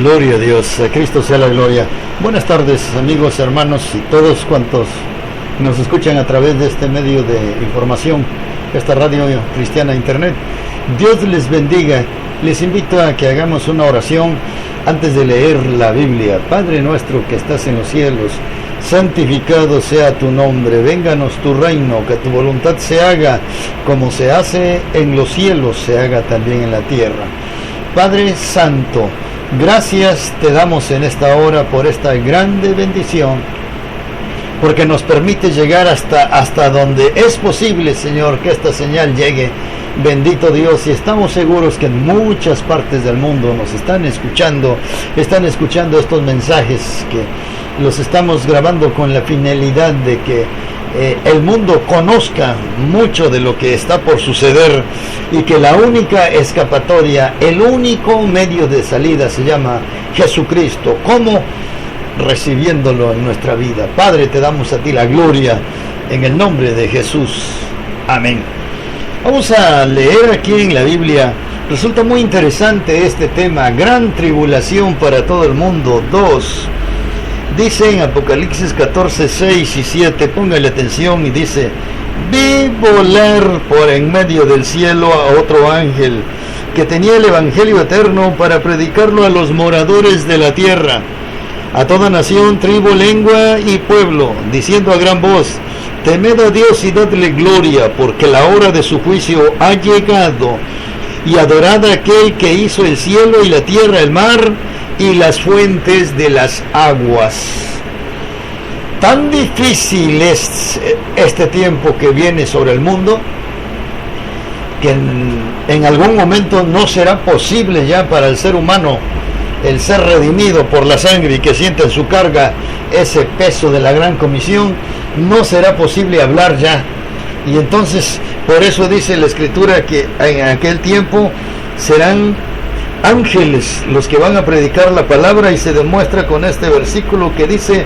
Gloria a Dios, a Cristo sea la gloria. Buenas tardes, amigos, hermanos y todos cuantos nos escuchan a través de este medio de información, esta radio cristiana internet. Dios les bendiga. Les invito a que hagamos una oración antes de leer la Biblia. Padre nuestro que estás en los cielos, santificado sea tu nombre, vénganos tu reino, que tu voluntad se haga como se hace en los cielos, se haga también en la tierra. Padre Santo, gracias te damos en esta hora por esta grande bendición, porque nos permite llegar hasta donde es posible, Señor, que esta señal llegue. Bendito Dios, y estamos seguros que en muchas partes del mundo nos están escuchando estos mensajes, que los estamos grabando con la finalidad de que el mundo conozca mucho de lo que está por suceder, y que la única escapatoria, el único medio de salida se llama Jesucristo. ¿Cómo? Recibiéndolo en nuestra vida. Padre, te damos a ti la gloria en el nombre de Jesús. Amén. Vamos a leer aquí en la Biblia. Resulta muy interesante este tema, gran tribulación para todo el mundo. 2. Dice en Apocalipsis 14, 6 y 7, póngale atención, y dice: vi volar por en medio del cielo a otro ángel que tenía el evangelio eterno para predicarlo a los moradores de la tierra, a toda nación, tribu, lengua y pueblo, diciendo a gran voz: temed a Dios y dadle gloria, porque la hora de su juicio ha llegado, y adorad a aquel que hizo el cielo y la tierra, el mar y las fuentes de las aguas. Tan difícil es este tiempo que viene sobre el mundo, que en algún momento no será posible ya para el ser humano el ser redimido por la sangre y que sienta en su carga ese peso de la gran comisión. No será posible hablar ya. Y entonces, por eso dice la Escritura que en aquel tiempo serán ángeles los que van a predicar la palabra, y se demuestra con este versículo que dice: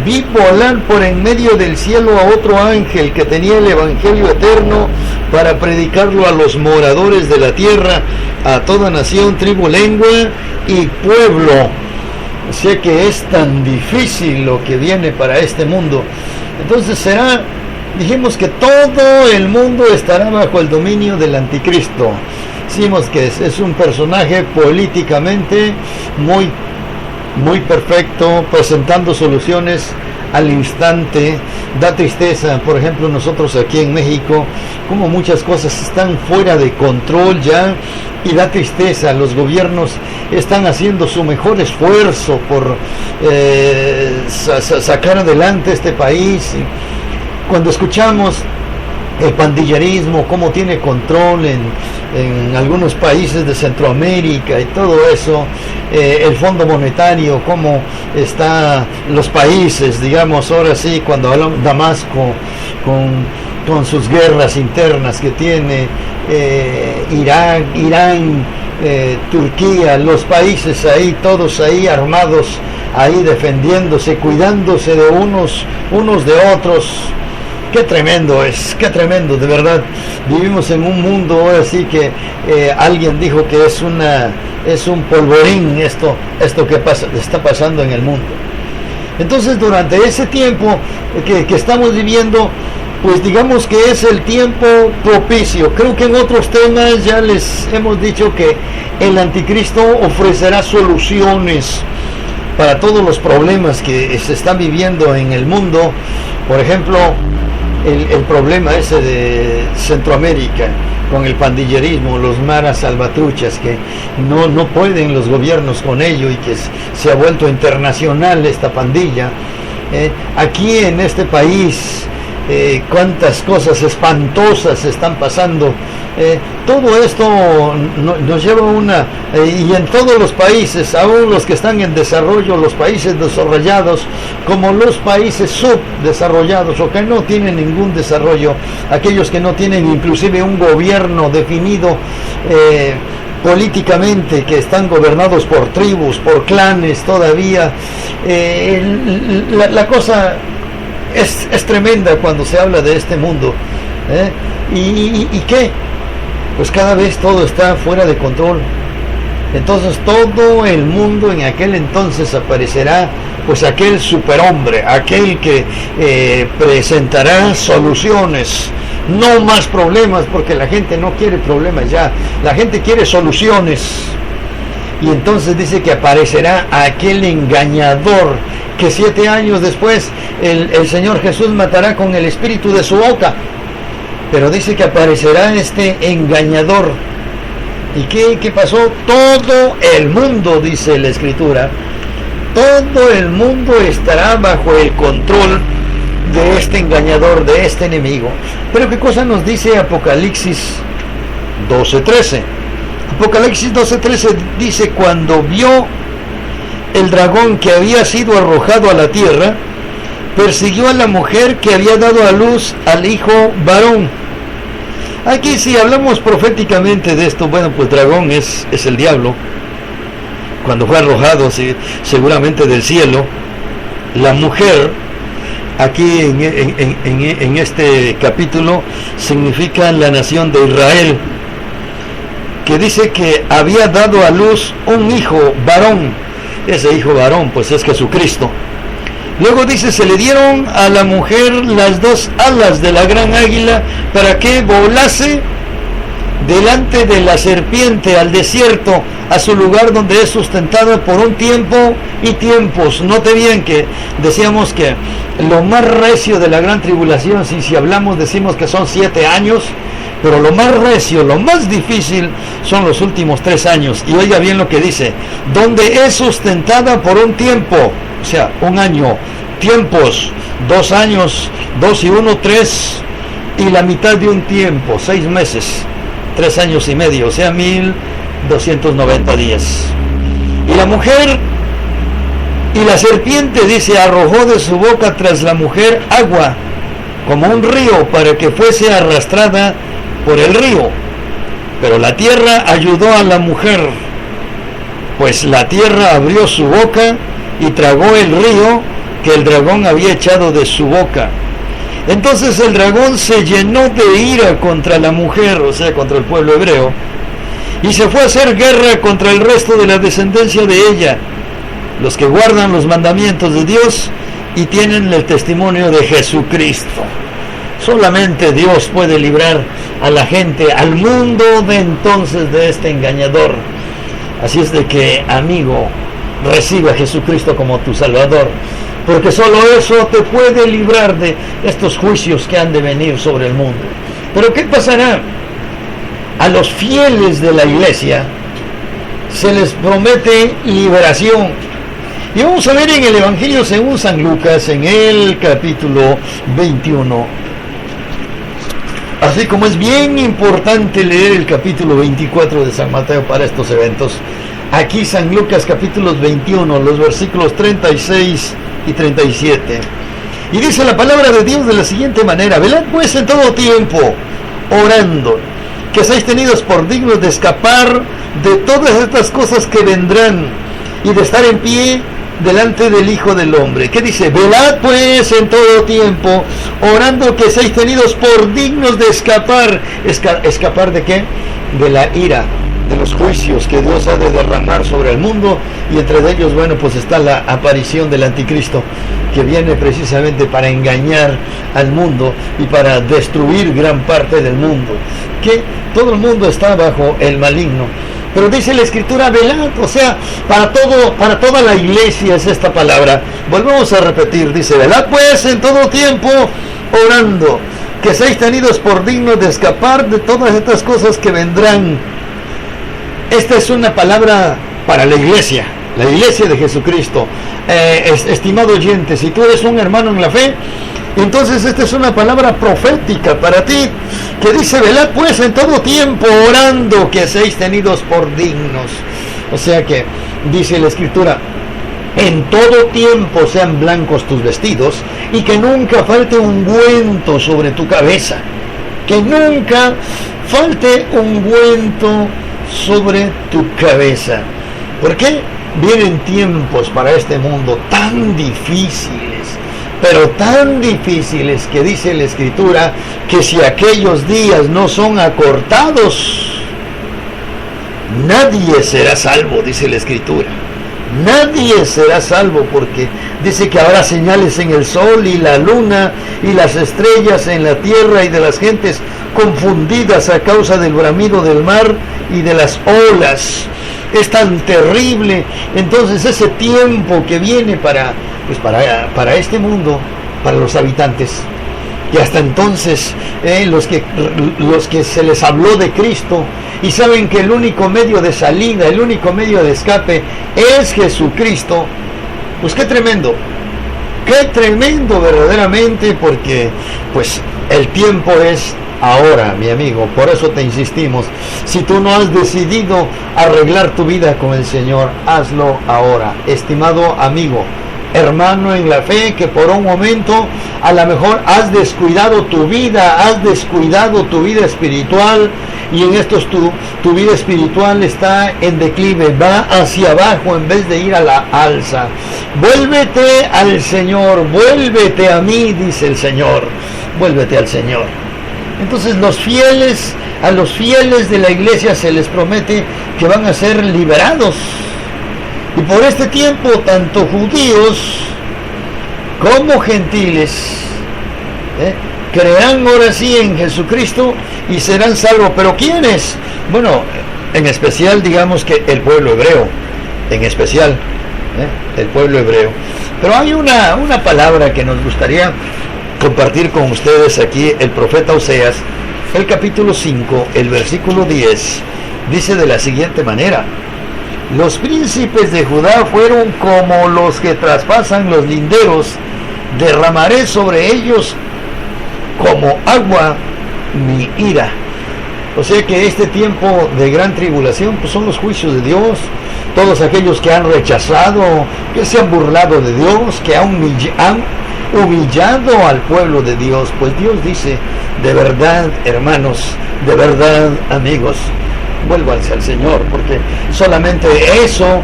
vi volar por en medio del cielo a otro ángel que tenía el evangelio eterno para predicarlo a los moradores de la tierra, a toda nación, tribu, lengua y pueblo. O sea que es tan difícil lo que viene para este mundo. Entonces dijimos que todo el mundo estará bajo el dominio del anticristo. Decimos que es un personaje políticamente muy perfecto, presentando soluciones al instante. Da tristeza, por ejemplo, nosotros aquí en México, como muchas cosas están fuera de control ya, y da tristeza. Los gobiernos están haciendo su mejor esfuerzo por sacar adelante este país. Y cuando escuchamos el pandillerismo, cómo tiene control en algunos países de Centroamérica y todo eso, el Fondo Monetario, cómo está los países, digamos, ahora sí, cuando hablamos Damasco, con sus guerras internas que tiene, Irán, Turquía, los países ahí, todos ahí armados, ahí defendiéndose, cuidándose de unos de otros. Qué tremendo es, qué tremendo, de verdad. Vivimos en un mundo ahora sí que alguien dijo que es un polvorín esto que está pasando en el mundo. Entonces, durante ese tiempo que estamos viviendo, pues digamos que es el tiempo propicio. Creo que en otros temas ya les hemos dicho que el anticristo ofrecerá soluciones para todos los problemas que se están viviendo en el mundo. Por ejemplo, el problema ese de Centroamérica con el pandillerismo, los maras salvatruchas, que no pueden los gobiernos con ello, y que se ha vuelto internacional esta pandilla. Aquí en este país, cuántas cosas espantosas están pasando. Todo esto nos lleva y en todos los países, aún los que están en desarrollo, los países desarrollados, como los países subdesarrollados o que no tienen ningún desarrollo, aquellos que no tienen inclusive un gobierno definido políticamente, que están gobernados por tribus, por clanes todavía. La cosa es tremenda cuando se habla de este mundo. ¿Y qué? Pues cada vez todo está fuera de control. Entonces todo el mundo en aquel entonces aparecerá, pues aquel superhombre, aquel que presentará soluciones, no más problemas, porque la gente no quiere problemas ya, la gente quiere soluciones. Y entonces dice que aparecerá aquel engañador que 7 años después el Señor Jesús matará con el espíritu de su boca. Pero dice que aparecerá este engañador. ¿Y qué pasó? Todo el mundo, dice la Escritura, todo el mundo estará bajo el control de este engañador, de este enemigo. Pero ¿qué cosa nos dice Apocalipsis 12:13? Apocalipsis 12:13 dice: cuando vio el dragón que había sido arrojado a la tierra, persiguió a la mujer que había dado a luz al hijo varón. Aquí si hablamos proféticamente de esto, bueno, pues dragón es el diablo. Cuando fue arrojado seguramente del cielo, la mujer, aquí en este capítulo, significa la nación de Israel, que dice que había dado a luz un hijo varón. Ese hijo varón pues es Jesucristo. Luego dice: se le dieron a la mujer las 2 alas de la gran águila para que volase delante de la serpiente al desierto, a su lugar donde es sustentada por un tiempo y tiempos. Note bien que decíamos que lo más recio de la gran tribulación, si hablamos, decimos que son 7 años, pero lo más recio, lo más difícil son los últimos 3 años. Y oiga bien lo que dice: donde es sustentada por un tiempo, o sea, 1 año, tiempos, 2 años, 2 y 1, 3, y la mitad de un tiempo, 6 meses, 3 años y medio, o sea, 1290 días. Y la mujer, y la serpiente, dice, arrojó de su boca tras la mujer agua, como un río, para que fuese arrastrada por el río. Pero la tierra ayudó a la mujer, pues la tierra abrió su boca y tragó el río que el dragón había echado de su boca. Entonces el dragón se llenó de ira contra la mujer, o sea, contra el pueblo hebreo, y se fue a hacer guerra contra el resto de la descendencia de ella, los que guardan los mandamientos de Dios y tienen el testimonio de Jesucristo. Solamente Dios puede librar a la gente, al mundo de entonces, de este engañador. Así es de que, amigo, recibe a Jesucristo como tu Salvador, porque solo eso te puede librar de estos juicios que han de venir sobre el mundo. Pero ¿qué pasará? A los fieles de la iglesia se les promete liberación. Y vamos a ver en el Evangelio según San Lucas, en el capítulo 21. Así como es bien importante leer el capítulo 24 de San Mateo para estos eventos, aquí San Lucas capítulo 21, los versículos 36 y 37. Y dice la palabra de Dios de la siguiente manera: velad pues en todo tiempo, orando, que seáis tenidos por dignos de escapar de todas estas cosas que vendrán y de estar en pie delante del Hijo del Hombre. ¿Qué dice? Velad pues en todo tiempo, orando, que seáis tenidos por dignos de escapar. ¿Escapar de qué? De la ira, de los juicios que Dios ha de derramar sobre el mundo, y entre ellos, bueno, pues está la aparición del anticristo, que viene precisamente para engañar al mundo y para destruir gran parte del mundo, que todo el mundo está bajo el maligno. Pero dice la Escritura, velad, o sea, para toda la iglesia es esta palabra. Volvemos a repetir, dice: velad pues en todo tiempo, orando, que seáis tenidos por dignos de escapar de todas estas cosas que vendrán. Esta es una palabra para la iglesia de Jesucristo. Estimado oyente, si tú eres un hermano en la fe, entonces esta es una palabra profética para ti, que dice: velad pues en todo tiempo, orando, que seáis tenidos por dignos. O sea que dice la Escritura: en todo tiempo sean blancos tus vestidos, y que nunca falte ungüento sobre tu cabeza. Que nunca falte ungüento sobre tu cabeza. ¿Por qué? Vienen tiempos para este mundo tan difíciles, pero tan difíciles, que dice la Escritura que si aquellos días no son acortados, nadie será salvo, dice la Escritura. Nadie será salvo, porque dice que habrá señales en el sol y la luna y las estrellas en la tierra, y de las gentes confundidas a causa del bramido del mar y de las olas. Es tan terrible. Entonces ese tiempo que viene para este mundo, para los habitantes, y hasta entonces los que se les habló de Cristo y saben que el único medio de salida, el único medio de escape es Jesucristo, pues qué tremendo verdaderamente, porque pues el tiempo es ahora, mi amigo. Por eso te insistimos, si tú no has decidido arreglar tu vida con el Señor, hazlo ahora, estimado amigo, hermano en la fe, que por un momento a lo mejor has descuidado tu vida espiritual, y en estos tu vida espiritual está en declive, va hacia abajo en vez de ir a la alza. Vuélvete al Señor, vuélvete a mí, dice el Señor, vuélvete al Señor. Entonces a los fieles de la iglesia se les promete que van a ser liberados. Y por este tiempo, tanto judíos como gentiles creerán ahora sí en Jesucristo y serán salvos. ¿Pero quiénes? Bueno, en especial digamos que el pueblo hebreo, en especial el pueblo hebreo. Pero hay una palabra que nos gustaría compartir con ustedes aquí. El profeta Oseas, el capítulo 5, el versículo 10, dice de la siguiente manera: los príncipes de Judá fueron como los que traspasan los linderos, derramaré sobre ellos como agua mi ira. O sea que este tiempo de gran tribulación pues son los juicios de Dios. Todos aquellos que han rechazado, que se han burlado de Dios, que han humillado al pueblo de Dios, pues Dios dice: de verdad, hermanos, de verdad, amigos, vuélvanse al Señor, porque solamente eso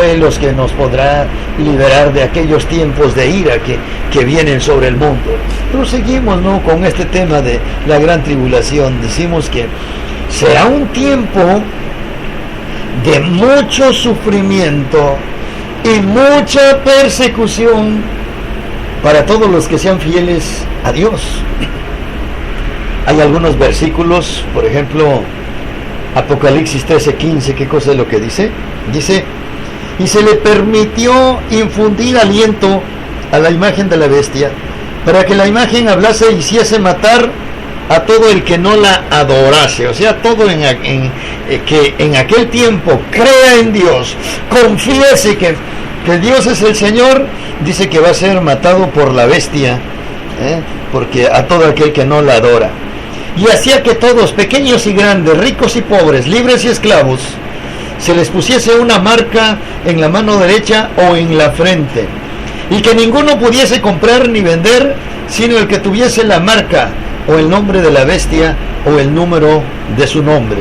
es lo que nos podrá liberar de aquellos tiempos de ira que vienen sobre el mundo. Pero seguimos, ¿no?, con este tema de la gran tribulación. Decimos que será un tiempo de mucho sufrimiento y mucha persecución para todos los que sean fieles a Dios. Hay algunos versículos, por ejemplo, Apocalipsis 13:15, ¿qué cosa es lo que dice? Dice: y se le permitió infundir aliento a la imagen de la bestia, para que la imagen hablase y hiciese matar a todo el que no la adorase. O sea, todo que en aquel tiempo crea en Dios, confiese que Dios es el Señor, dice que va a ser matado por la bestia, porque a todo aquel que no la adora. Y hacía que todos, pequeños y grandes, ricos y pobres, libres y esclavos, se les pusiese una marca en la mano derecha o en la frente, y que ninguno pudiese comprar ni vender, sino el que tuviese la marca, o el nombre de la bestia, o el número de su nombre.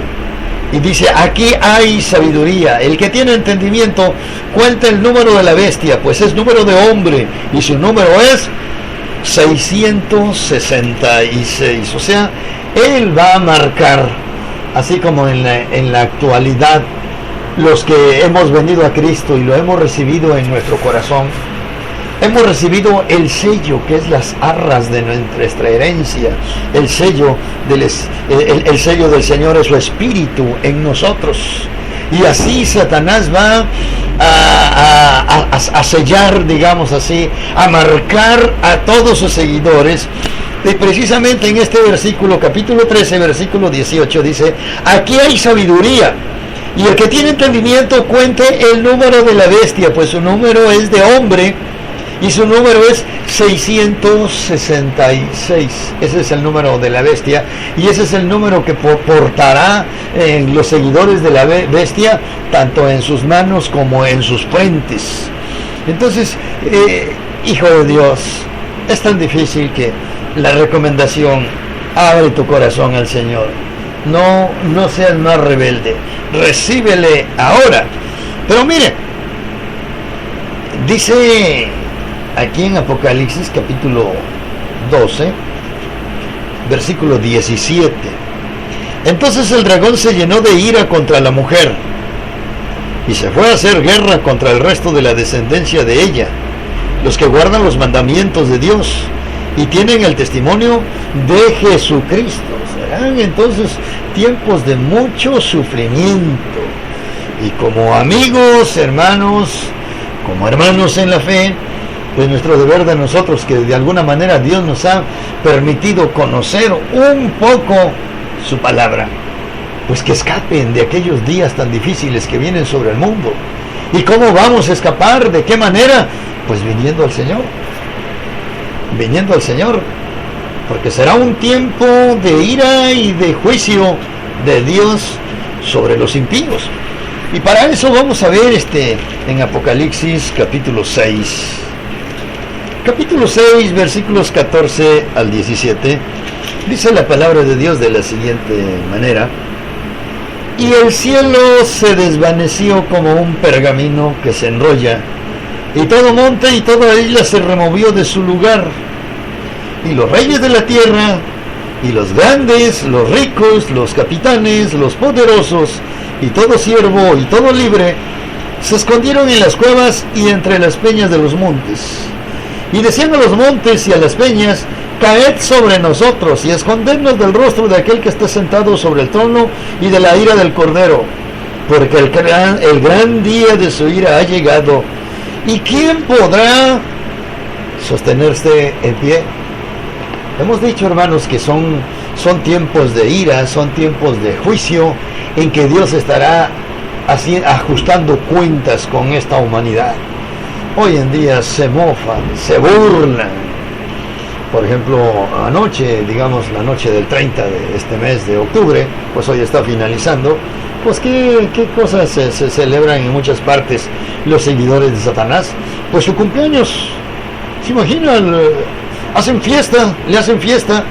Y dice: aquí hay sabiduría. El que tiene entendimiento cuenta el número de la bestia, pues es número de hombre, y su número es 666. O sea, él va a marcar, así como en la actualidad, los que hemos venido a Cristo y lo hemos recibido en nuestro corazón, hemos recibido el sello, que es las arras de nuestra herencia. El sello del Señor es su espíritu en nosotros. Y así Satanás va a sellar, digamos así, a marcar a todos sus seguidores. Y precisamente en este versículo, capítulo 13, versículo 18, dice: aquí hay sabiduría. Y el que tiene entendimiento cuente el número de la bestia, pues su número es de hombre, y su número es 666. Ese es el número de la bestia, y ese es el número que portará los seguidores de la bestia, tanto en sus manos como en sus frentes. Entonces, hijo de Dios, es tan difícil que la recomendación: abre tu corazón al Señor. No seas más rebelde, recíbele ahora. Pero mire, dice aquí en Apocalipsis capítulo 12, versículo 17: Entonces el dragón se llenó de ira contra la mujer y se fue a hacer guerra contra el resto de la descendencia de ella, los que guardan los mandamientos de Dios y tienen el testimonio de Jesucristo. Serán entonces tiempos de mucho sufrimiento. Y como amigos, hermanos, como hermanos en la fe, pues nuestro deber de nosotros, que de alguna manera Dios nos ha permitido conocer un poco su palabra, pues que escapen de aquellos días tan difíciles que vienen sobre el mundo. ¿Y cómo vamos a escapar? ¿De qué manera? Pues viniendo al Señor. Viniendo al Señor. Porque será un tiempo de ira y de juicio de Dios sobre los impíos. Y para eso vamos a ver en Apocalipsis capítulo 6. Capítulo 6, versículos 14 al 17. Dice la palabra de Dios de la siguiente manera: y el cielo se desvaneció como un pergamino que se enrolla, y todo monte y toda isla se removió de su lugar, y los reyes de la tierra, y los grandes, los ricos, los capitanes, los poderosos, y todo siervo y todo libre, se escondieron en las cuevas y entre las peñas de los montes. Y decían a los montes y a las peñas: caed sobre nosotros y escondednos del rostro de aquel que está sentado sobre el trono y de la ira del Cordero, porque el gran día de su ira ha llegado. ¿Y quién podrá sostenerse en pie? Hemos dicho, hermanos, que son tiempos de ira, son tiempos de juicio, en que Dios estará ajustando cuentas con esta humanidad. Hoy en día se mofan, se burlan. Por ejemplo, anoche, digamos la noche del 30 de este mes de octubre, pues hoy está finalizando, pues qué cosas se celebran en muchas partes los seguidores de Satanás. Pues su cumpleaños, ¿se imaginan? Hacen fiesta, le hacen fiesta.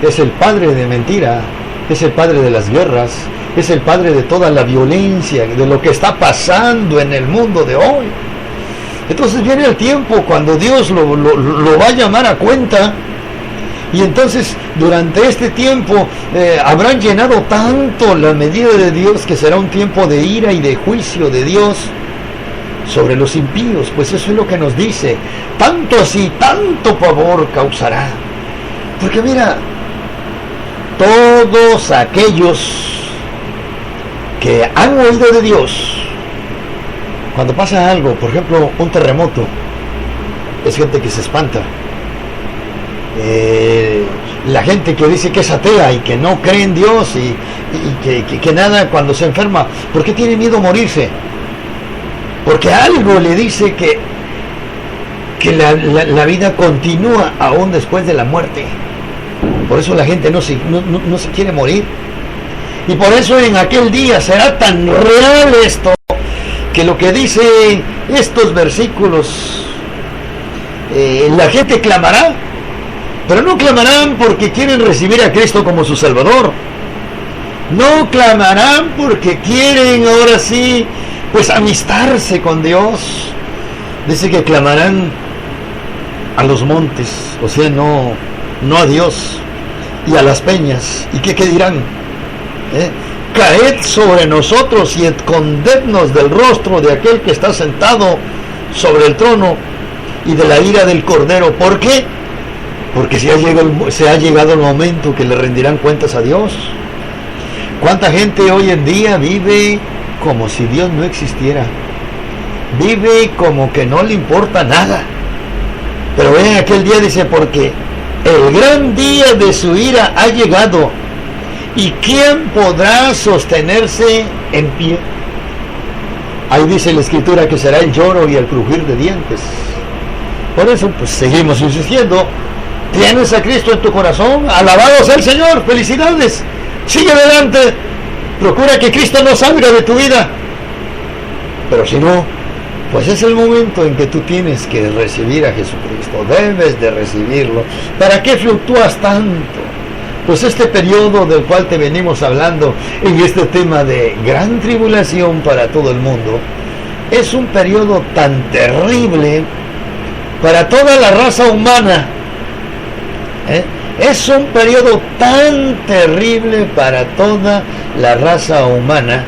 Es el padre de mentira, es el padre de las guerras, es el padre de toda la violencia, de lo que está pasando en el mundo de hoy. Entonces viene el tiempo cuando Dios lo va a llamar a cuenta, y entonces durante este tiempo habrán llenado tanto la medida de Dios que será un tiempo de ira y de juicio de Dios sobre los impíos. Pues eso es lo que nos dice. Tanto así, tanto pavor causará. Porque mira, todos aquellos que han oído de Dios, cuando pasa algo, por ejemplo, un terremoto, es gente que se espanta. La gente que dice que es atea y que no cree en Dios y que nada, cuando se enferma, ¿por qué tiene miedo a morirse? Porque algo le dice que la vida continúa aún después de la muerte. Por eso la gente no se quiere morir. Y por eso en aquel día será tan real esto, que lo que dice estos versículos, la gente clamará, pero no clamarán porque quieren recibir a Cristo como su Salvador. No clamarán porque quieren ahora sí, pues amistarse con Dios. Dice que clamarán a los montes, o sea, no a Dios, y a las peñas. ¿Y qué dirán? Caed sobre nosotros y escondednos del rostro de aquel que está sentado sobre el trono y de la ira del Cordero. ¿Por qué? Porque se ha llegado el momento que le rendirán cuentas a Dios. ¿Cuánta gente hoy en día vive como si Dios no existiera? Vive como que no le importa nada. Pero ven, aquel día dice: porque el gran día de su ira ha llegado. ¿Y quién podrá sostenerse en pie? Ahí dice la Escritura que será el lloro y el crujir de dientes. Por eso, pues seguimos insistiendo. ¿Tienes a Cristo en tu corazón? Alabado sea el Señor, felicidades. Sigue adelante. Procura que Cristo no salga de tu vida. Pero si no, pues es el momento en que tú tienes que recibir a Jesucristo. Debes de recibirlo. ¿Para qué fluctúas tanto? Pues este periodo del cual te venimos hablando en este tema de gran tribulación para todo el mundo, es un periodo tan terrible para toda la raza humana. Es un periodo tan terrible para toda la raza humana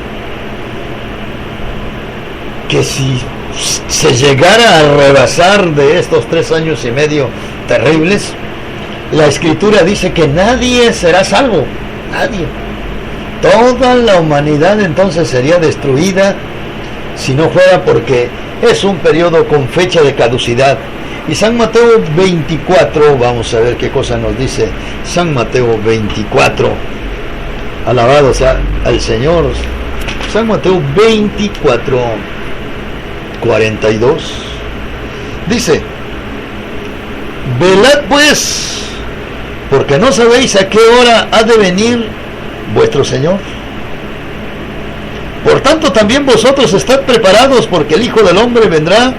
que si se llegara a rebasar de estos 3 años y medio terribles, la Escritura dice que nadie será salvo, nadie. Toda la humanidad entonces sería destruida si no fuera porque es un periodo con fecha de caducidad. Y San Mateo 24, vamos a ver qué cosa nos dice San Mateo 24, alabado sea al Señor. San Mateo 24, 42, dice: velad pues, porque no sabéis a qué hora ha de venir vuestro Señor. Por tanto también vosotros estad preparados, porque el Hijo del Hombre vendrá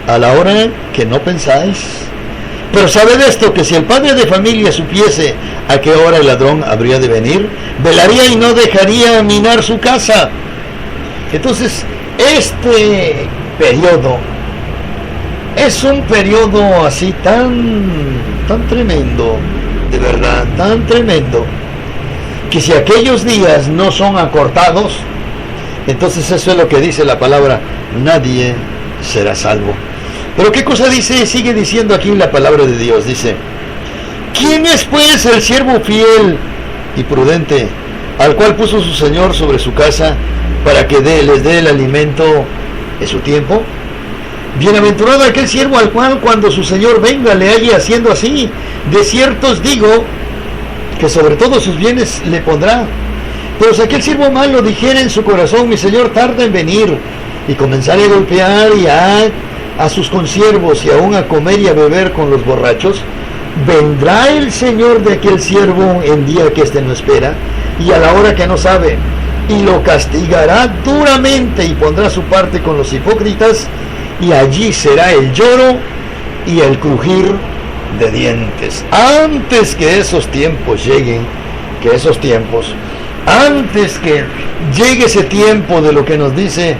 a la hora que no pensáis. Pero sabed esto, que si el padre de familia supiese a qué hora el ladrón habría de venir, velaría y no dejaría minar su casa. Entonces, este periodo es un periodo así tan tremendo, de verdad, tan tremendo, que si aquellos días no son acortados, entonces eso es lo que dice la palabra: nadie será salvo. Pero ¿qué cosa dice? Sigue diciendo aquí la palabra de Dios. Dice: ¿quién es pues el siervo fiel y prudente, al cual puso su Señor sobre su casa, para que les dé el alimento en su tiempo? Bienaventurado aquel siervo al cual cuando su Señor venga le halle haciendo así. De cierto os digo que sobre todos sus bienes le pondrá. Pero si aquel siervo malo dijere en su corazón: mi Señor tarda en venir, y comenzare a golpear y a sus consiervos, y aún a comer y a beber con los borrachos, vendrá el Señor de aquel siervo en día que éste no espera, y a la hora que no sabe, y lo castigará duramente, y pondrá su parte con los hipócritas, y allí será el lloro y el crujir de dientes. Antes que esos tiempos lleguen, antes que llegue ese tiempo de lo que nos dice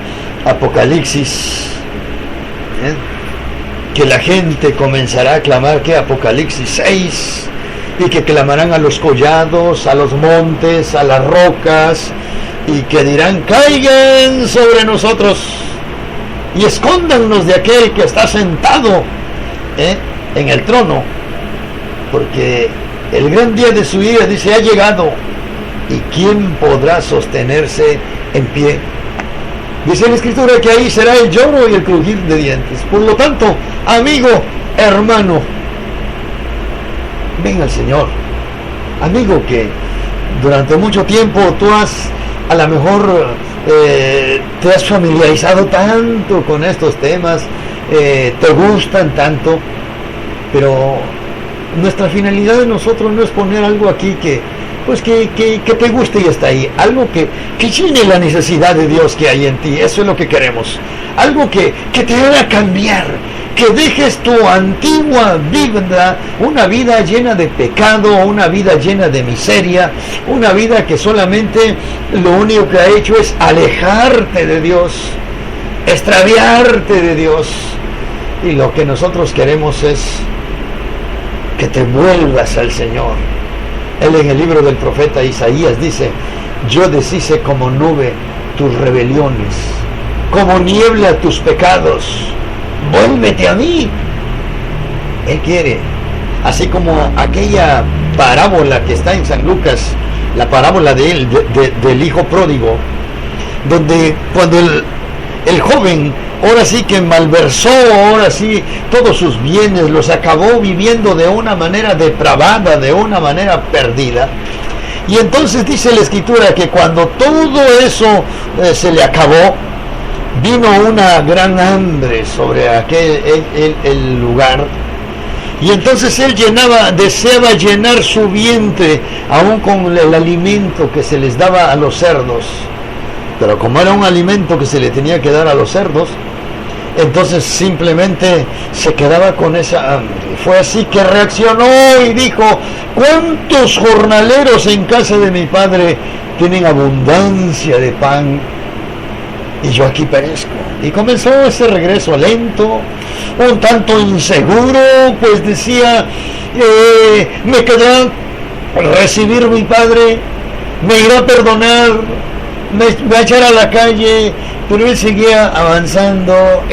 Apocalipsis, que la gente comenzará a clamar, que Apocalipsis 6, y que clamarán a los collados, a los montes, a las rocas, y que dirán: caigan sobre nosotros y escóndanos de aquel que está sentado en el trono, porque el gran día de su ira, dice, ha llegado, y quién podrá sostenerse en pie. Dice la Escritura que ahí será el lloro y el crujir de dientes. Por lo tanto, amigo, hermano, ven al Señor. Amigo, que durante mucho tiempo tú has, a lo mejor, te has familiarizado tanto con estos temas, te gustan tanto, pero nuestra finalidad de nosotros no es poner algo aquí que te guste y está ahí, algo que llene la necesidad de Dios que hay en ti. Eso es lo que queremos, algo que te haga cambiar, que dejes tu antigua vida, una vida llena de pecado, una vida llena de miseria, una vida que solamente lo único que ha hecho es alejarte de Dios, extraviarte de Dios. Y lo que nosotros queremos es que te vuelvas al Señor. Él en el libro del profeta Isaías dice: yo deshice como nube tus rebeliones, como niebla tus pecados, vuélvete a mí. Él quiere, así como aquella parábola que está en San Lucas, la parábola del hijo pródigo, donde cuando el joven ahora sí que malversó, ahora sí todos sus bienes, los acabó viviendo de una manera depravada, de una manera perdida. Y entonces dice la Escritura que cuando todo eso se le acabó, vino una gran hambre sobre el lugar. Y entonces él deseaba llenar su vientre aún con el alimento que se les daba a los cerdos. Pero como era un alimento que se le tenía que dar a los cerdos, entonces simplemente se quedaba con esa hambre. Fue así que reaccionó y dijo: ¿cuántos jornaleros en casa de mi padre tienen abundancia de pan y yo aquí perezco? Y comenzó ese regreso lento, un tanto inseguro, pues decía: me quedará recibir mi Padre, me irá a perdonar, me va a echar a la calle. Pero él seguía avanzando.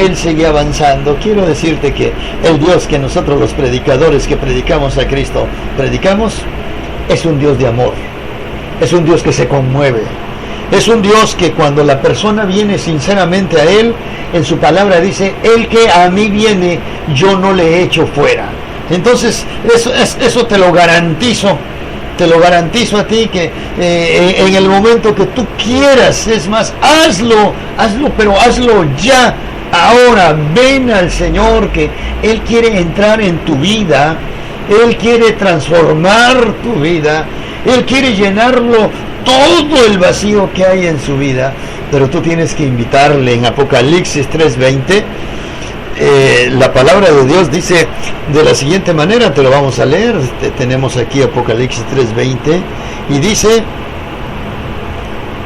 Quiero decirte que el Dios que nosotros los predicadores que predicamos a Cristo, predicamos, es un Dios de amor, es un Dios que se conmueve, es un Dios que cuando la persona viene sinceramente a Él, en su palabra dice, el que a mí viene, yo no le echo fuera. Entonces, eso te lo garantizo a ti, que en el momento que tú quieras, es más, hazlo, pero hazlo ya, ahora. Ven al Señor, que Él quiere entrar en tu vida, Él quiere transformar tu vida, Él quiere llenarlo todo el vacío que hay en su vida, pero tú tienes que invitarle. En Apocalipsis 3:20, la palabra de Dios dice de la siguiente manera, te lo vamos a leer. Tenemos aquí Apocalipsis 3:20 y dice: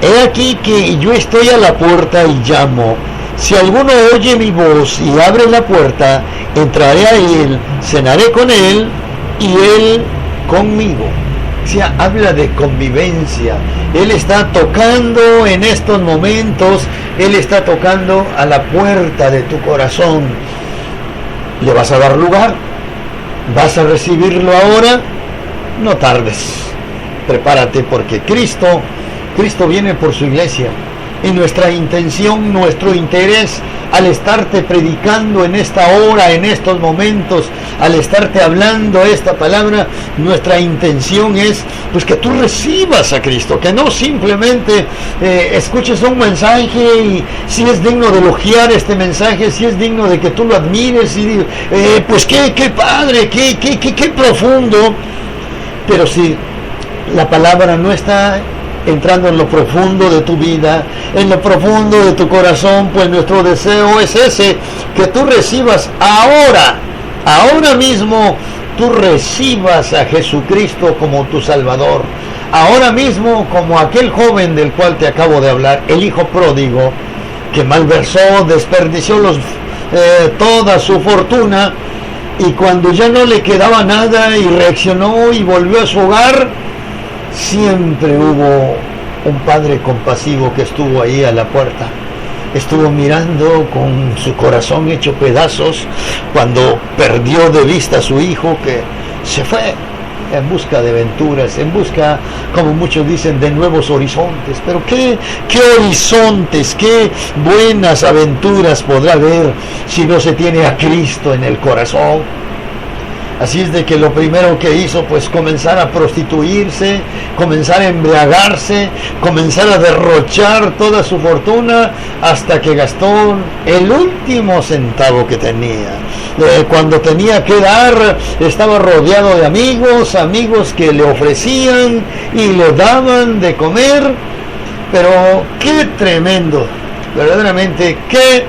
he aquí que yo estoy a la puerta y llamo. Si alguno oye mi voz y abre la puerta, entraré a él, cenaré con él y él conmigo. O sea, habla de convivencia. Él está tocando en estos momentos, Él está tocando a la puerta de tu corazón. ¿Le vas a dar lugar? ¿Vas a recibirlo ahora? No tardes. Prepárate, porque Cristo viene por su iglesia. Y nuestra intención, nuestro interés al estarte predicando en esta hora, en estos momentos, al estarte hablando esta palabra, nuestra intención es pues que tú recibas a Cristo, que no simplemente escuches un mensaje y si es digno de elogiar este mensaje, si es digno de que tú lo admires y pues qué padre, qué profundo, pero si la palabra no está entrando en lo profundo de tu vida, en lo profundo de tu corazón, pues nuestro deseo es ese, que tú recibas ahora mismo, tú recibas a Jesucristo como tu Salvador, ahora mismo, como aquel joven del cual te acabo de hablar, el hijo pródigo, que malversó, desperdició toda su fortuna, y cuando ya no le quedaba nada y reaccionó y volvió a su hogar, siempre hubo un padre compasivo que estuvo ahí a la puerta, estuvo mirando con su corazón hecho pedazos cuando perdió de vista a su hijo, que se fue en busca de aventuras, en busca, como muchos dicen, de nuevos horizontes. Pero qué horizontes, qué buenas aventuras podrá haber si no se tiene a Cristo en el corazón. Así es de que lo primero que hizo, pues comenzar a prostituirse, comenzar a embriagarse, comenzar a derrochar toda su fortuna hasta que gastó el último centavo que tenía. Cuando tenía que dar, estaba rodeado de amigos que le ofrecían y le daban de comer. Pero qué tremendo, verdaderamente qué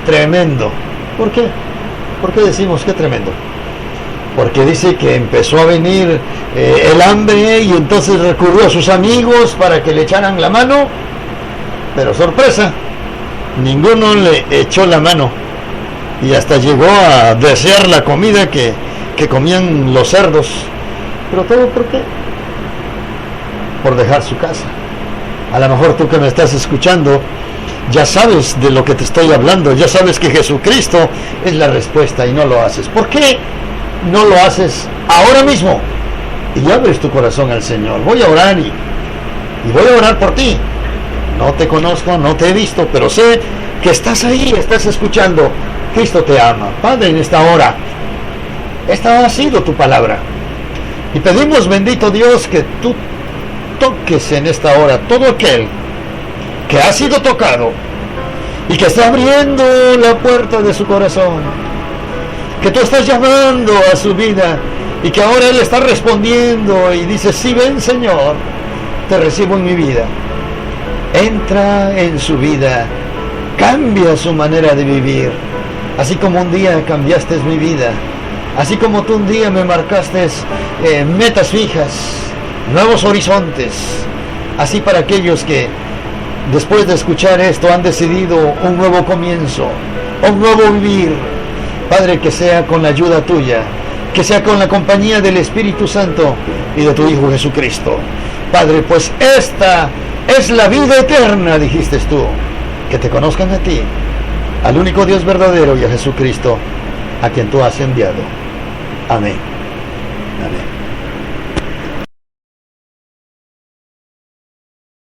tremendo. ¿Por qué? ¿Por qué decimos qué tremendo? Porque dice que empezó a venir el hambre y entonces recurrió a sus amigos para que le echaran la mano, pero sorpresa, ninguno le echó la mano y hasta llegó a desear la comida que comían los cerdos. ¿Pero todo por qué? Por dejar su casa. A lo mejor tú que me estás escuchando ya sabes de lo que te estoy hablando, ya sabes que Jesucristo es la respuesta y no lo haces. ¿Por qué no lo haces ahora mismo y abres tu corazón al Señor? Voy a orar y voy a orar por ti. No te conozco, no te he visto, pero sé que estás ahí, estás escuchando. Cristo te ama. Padre, en esta hora, esta ha sido tu palabra y pedimos, bendito Dios, que tú toques en esta hora todo aquel que ha sido tocado y que está abriendo la puerta de su corazón, que tú estás llamando a su vida y que ahora Él está respondiendo y dice: sí, ven Señor, te recibo en mi vida. Entra en su vida, cambia su manera de vivir, así como un día cambiaste mi vida, así como tú un día me marcaste metas fijas, nuevos horizontes, así para aquellos que después de escuchar esto han decidido un nuevo comienzo, un nuevo vivir. Padre, que sea con la ayuda tuya, que sea con la compañía del Espíritu Santo y de tu Hijo Jesucristo. Padre, pues esta es la vida eterna, dijiste tú, que te conozcan a ti, al único Dios verdadero, y a Jesucristo, a quien tú has enviado. Amén. Amén.